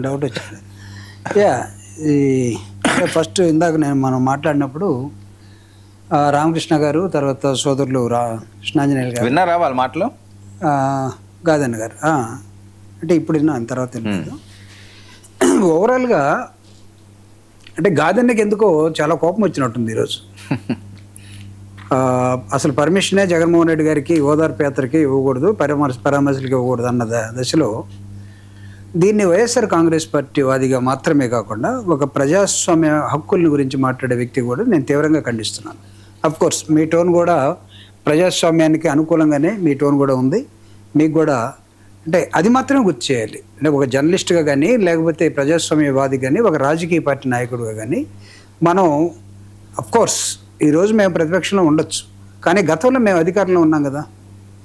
Doubt వచ్చింది. ఈ first ఇందాక మనం మాట్లాడినప్పుడు రామకృష్ణ గారు, తర్వాత సోదరులు కృష్ణాంజనేయులు గారు విన్నారా వాళ్ళ మాటలు? గాదన్న గారు అంటే ఇప్పుడు విన్నాను, తర్వాత విన్నాను. ఓవరాల్గా అంటే గాదన్నకి ఎందుకో చాలా కోపం వచ్చినట్టుంది ఈరోజు. అసలు పర్మిషనే జగన్మోహన్ రెడ్డి గారికి ఓదార్పు యాత్రకి ఇవ్వకూడదు, పరామర్శలకు ఇవ్వకూడదు అన్న దశలో దీన్ని వైఎస్ఆర్ కాంగ్రెస్ పార్టీ వాదిగా మాత్రమే కాకుండా ఒక ప్రజాస్వామ్య హక్కుల గురించి మాట్లాడే వ్యక్తి కూడా నేను తీవ్రంగా ఖండిస్తున్నాను. అఫ్కోర్స్ మీ టోన్ కూడా ప్రజాస్వామ్యానికి అనుకూలంగానే మీ టోన్ కూడా ఉంది. మీకు కూడా అంటే అది మాత్రమే గుర్తు చేయాలి. అంటే ఒక జర్నలిస్ట్గా కానీ, లేకపోతే ప్రజాస్వామ్యవాది కానీ, ఒక రాజకీయ పార్టీ నాయకుడిగా కానీ మనం అఫ్కోర్స్ ఈరోజు మేము ప్రతిపక్షంలో ఉండొచ్చు, కానీ గతంలో మేము అధికారంలో ఉన్నాం కదా.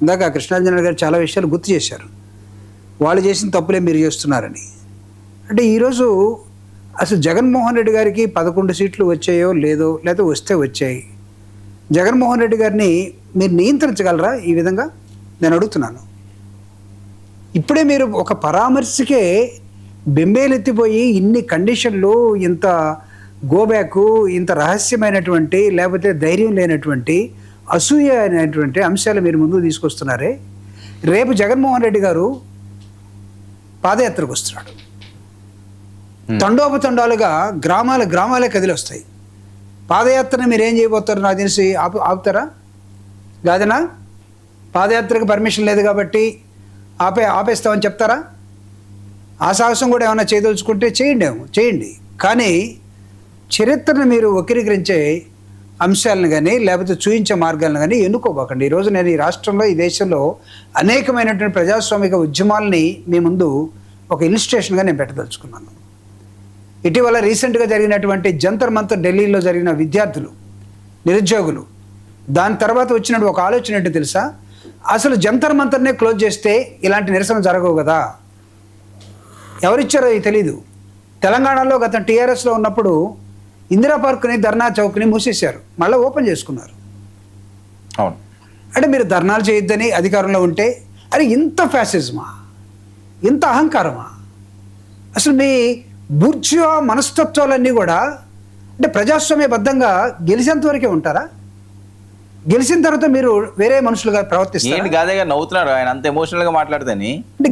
ఇందాక కృష్ణాంజనేయులు గారు చాలా విషయాలు గుర్తు చేశారు. వాళ్ళు చేసిన తప్పులే మీరు చేస్తున్నారని. అంటే ఈరోజు అసలు జగన్మోహన్ రెడ్డి గారికి 11 సీట్లు వచ్చాయో లేదో, లేకపోతే వస్తే వచ్చాయి, జగన్మోహన్ రెడ్డి గారిని మీరు నియంత్రించగలరా? ఈ విధంగా నేను అడుగుతున్నాను. ఇప్పుడే మీరు ఒక పరామర్శకే బెంబేలెత్తిపోయి ఇన్ని కండిషన్లు, ఇంత గోబ్యాకు, ఇంత రహస్యమైనటువంటి లేకపోతే ధైర్యం లేనటువంటి అసూయ అనేటువంటి అంశాలు మీరు ముందుకు తీసుకొస్తున్నారే. రేపు జగన్మోహన్ రెడ్డి గారు పాదయాత్రకు వస్తున్నాడు. తండోపతండాలుగా గ్రామాలే కదిలి వస్తాయి. పాదయాత్రను మీరు ఏం చేయబోతారు నాకు తెలిసి ఆపుతారా? కాదనా? పాదయాత్రకు పర్మిషన్ లేదు కాబట్టి ఆపేస్తామని చెప్తారా? ఆ సాహసం కూడా ఏమైనా చేయదలుచుకుంటే చేయండి. కానీ చరిత్రను మీరు వక్రీకరించే అంశాలను కానీ, లేకపోతే చూయించే మార్గాలను కానీ ఎన్నుకోబోకండి. ఈరోజు నేను ఈ రాష్ట్రంలో, ఈ దేశంలో అనేకమైనటువంటి ప్రజాస్వామిక ఉద్యమాలని మీ ముందు ఒక ఇలిస్ట్రేషన్గా నేను పెట్టదలుచుకున్నాను. ఇటీవల రీసెంట్గా జరిగినటువంటి జంతర్ మంతర్ ఢిల్లీలో జరిగిన విద్యార్థులు, నిరుద్యోగులు, దాని తర్వాత వచ్చినట్టు ఒక ఆలోచన ఏంటో తెలుసా? అసలు జంతర్ మంతర్నే క్లోజ్ చేస్తే ఇలాంటి నిరసన జరగవు కదా. ఎవరిచ్చారో తెలీదు. తెలంగాణలో గత టీఆర్ఎస్లో ఉన్నప్పుడు ఇందిరా పార్క్ని, ధర్నా చౌక్ని మూసేశారు, మళ్ళీ ఓపెన్ చేసుకున్నారు. అవును. అంటే మీరు ధర్నాలు చేయొద్దని అధికారంలో ఉంటే, అరే ఇంత ఫ్యాసిజమా, ఇంత అహంకారమా? అసలు మీ బూర్జువా మనస్తత్వాలన్నీ కూడా అంటే ప్రజాస్వామ్యబద్ధంగా గెలిచేంత వరకే ఉంటారా? గెలిచిన తర్వాత మీరు వేరే మనుషులుగా ప్రవర్తిస్తారు. గాదేగా నవ్వుతున్నాడు ఆయన, అంత ఎమోషనల్గా మాట్లాడితేని. అంటే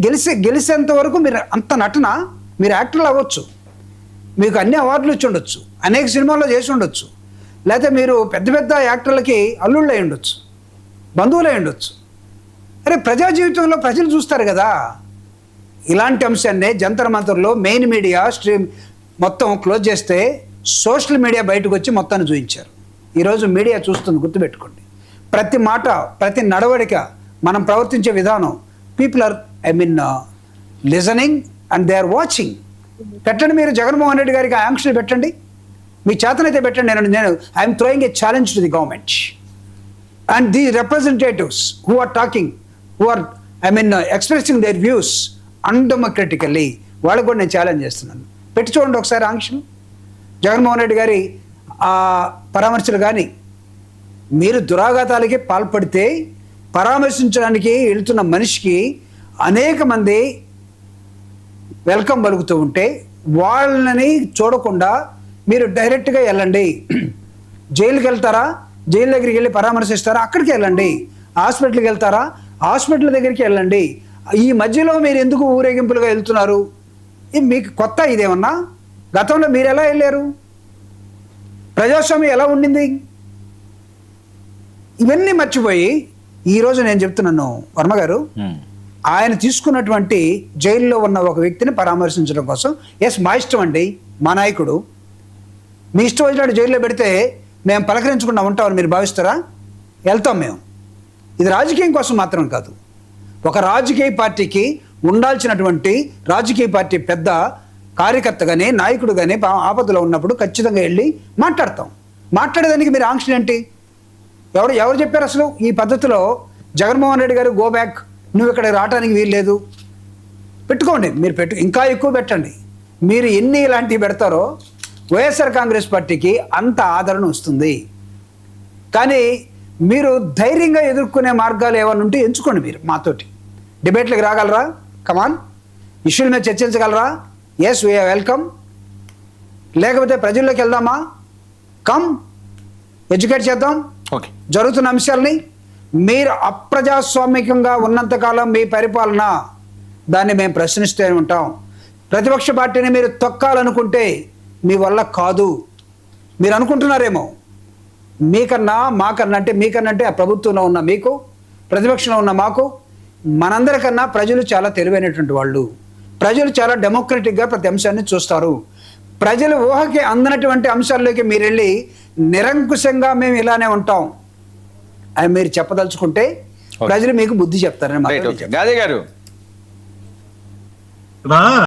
గెలిచేంత వరకు మీరు అంత నటన, మీరు యాక్టర్లు అవ్వచ్చు, మీకు అన్ని అవార్డులు ఇచ్చి ఉండొచ్చు, అనేక సినిమాల్లో చేసి ఉండొచ్చు, లేకపోతే మీరు పెద్ద పెద్ద యాక్టర్లకి అల్లుళ్ళు అయి ఉండొచ్చు, బంధువులు అయి ఉండొచ్చు. అరే ప్రజా జీవితంలో ప్రజలు చూస్తారు కదా. ఇలాంటి అంశాన్ని జంతర్ మంతర్లో మెయిన్ మీడియా స్ట్రీమ్ మొత్తం క్లోజ్ చేస్తే సోషల్ మీడియా బయటకు వచ్చి మొత్తాన్ని చూపించారు. ఈరోజు మీడియా చూస్తుంది, గుర్తుపెట్టుకోండి. ప్రతి మాట, ప్రతి నడవడిక, మనం ప్రవర్తించే విధానం, people are listening and they are watching. పెట్టండి, మీరు జగన్మోహన్ రెడ్డి గారికి ఆంక్షలు పెట్టండి, మీ చేతనైతే పెట్టండి. నేను I'm throwing a challenge to the government and the representatives who are talking, who are expressing their views undemocratically, వాళ్ళకు కూడా నేను ఛాలెంజ్ చేస్తున్నాను. పెట్టి చూడండి ఒకసారి ఆంక్షలు. జగన్మోహన్ రెడ్డి గారి పరామర్శలు కానీ, మీరు దురాఘాతాలకి పాల్పడితే పరామర్శించడానికి వెళ్తున్న మనిషికి అనేక మంది వెల్కమ్ పలుకుతూ ఉంటే వాళ్ళని చూడకుండా మీరు డైరెక్ట్గా వెళ్ళండి. జైలుకి వెళ్తారా, జైలు దగ్గరికి వెళ్ళి పరామర్శిస్తారా, అక్కడికి వెళ్ళండి. హాస్పిటల్కి వెళ్తారా, హాస్పిటల్ దగ్గరికి వెళ్ళండి. ఈ మధ్యలో మీరు ఎందుకు ఊరేగింపులుగా వెళ్తున్నారు? మీకు కొత్త ఇదేమన్నా? గతంలో మీరు ఎలా వెళ్ళారు? ప్రజాస్వామ్యం ఎలా ఉండింది? ఇవన్నీ మర్చిపోయి ఈరోజు నేను చెప్తున్నాను వర్మ గారు, ఆయన తీసుకున్నటువంటి జైల్లో ఉన్న ఒక వ్యక్తిని పరామర్శించడం కోసం, ఎస్ మా ఇష్టం అండి, మా నాయకుడు, మీ ఇష్టం వచ్చినట్టు జైల్లో పెడితే మేము పలకరించకుండా ఉంటామని మీరు భావిస్తారా? వెళ్తాం మేము. ఇది రాజకీయం కోసం మాత్రం కాదు. ఒక రాజకీయ పార్టీకి ఉండాల్సినటువంటి రాజకీయ పార్టీ పెద్ద కార్యకర్త కానీ, నాయకుడు కానీ ఆపదలో ఉన్నప్పుడు ఖచ్చితంగా వెళ్ళి మాట్లాడతాం. మాట్లాడేదానికి మీరు ఆంక్షలు ఏంటి? ఎవరు చెప్పారు అసలు ఈ పద్ధతిలో? జగన్మోహన్ రెడ్డి గారు గో బ్యాక్, నువ్వు ఇక్కడ రావడానికి వీలు లేదు. పెట్టుకోండి, మీరు ఇంకా ఎక్కువ పెట్టండి. మీరు ఎన్ని ఇలాంటివి పెడతారో వైఎస్ఆర్ కాంగ్రెస్ పార్టీకి అంత ఆదరణ వస్తుంది. కానీ మీరు ధైర్యంగా ఎదుర్కొనే మార్గాలు ఏమైనా ఉంటే ఎంచుకోండి. మీరు మాతోటి డిబేట్లకు రాగలరా? కమాన్. ఇష్యూల మీద చర్చించగలరా? Yes, we welcome. లేకపోతే ప్రజల్లోకి వెళ్దామా? కమ్, ఎడ్యుకేట్ చేద్దాం ఓకే. జరుగుతున్న అంశాలని. మీరు అప్రజాస్వామికంగా ఉన్నంతకాలం మీ పరిపాలన, దాన్ని మేము ప్రశ్నిస్తూనే ఉంటాం. ప్రతిపక్ష పార్టీని మీరు తొక్కాలనుకుంటే మీ వల్ల కాదు. మీరు అనుకుంటున్నారేమో మీకన్నా మాకన్నా, అంటే మీకన్నా అంటే ఆ ప్రభుత్వంలో ఉన్న మీకు, ప్రతిపక్షంలో ఉన్న మాకు, మనందరికన్నా ప్రజలు చాలా తెలివైనటువంటి వాళ్ళు. ప్రజలు చాలా డెమోక్రటిక్గా ప్రతి అంశాన్ని చూస్తారు. ప్రజలు ఊహకి అందనటువంటి అంశాల్లోకి మీరు వెళ్ళి నిరంకుశంగా మేము ఇలానే ఉంటాం అని మీరు చెప్పదలుచుకుంటే ప్రజలు మీకు బుద్ధి చెప్తారని రైట్, ఓకే. గాదే గారు